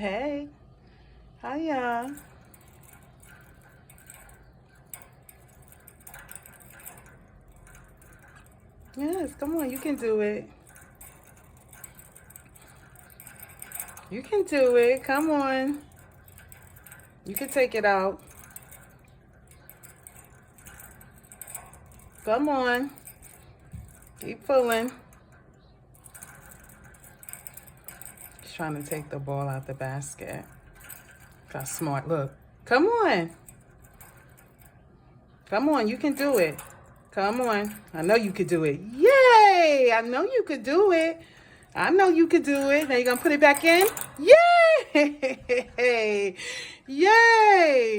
Hey. Hiya. Yes, come on, you can do it. You can do it. Come on. You can take it out. Come on. Keep pulling. He's trying to take the ball out the basket. Got smart. Look. Come on. Come on, you can do it. Come on. I know you could do it. Yay! I know you could do it. I know you could do it. Now you're going to put it back in? Yay! Yay!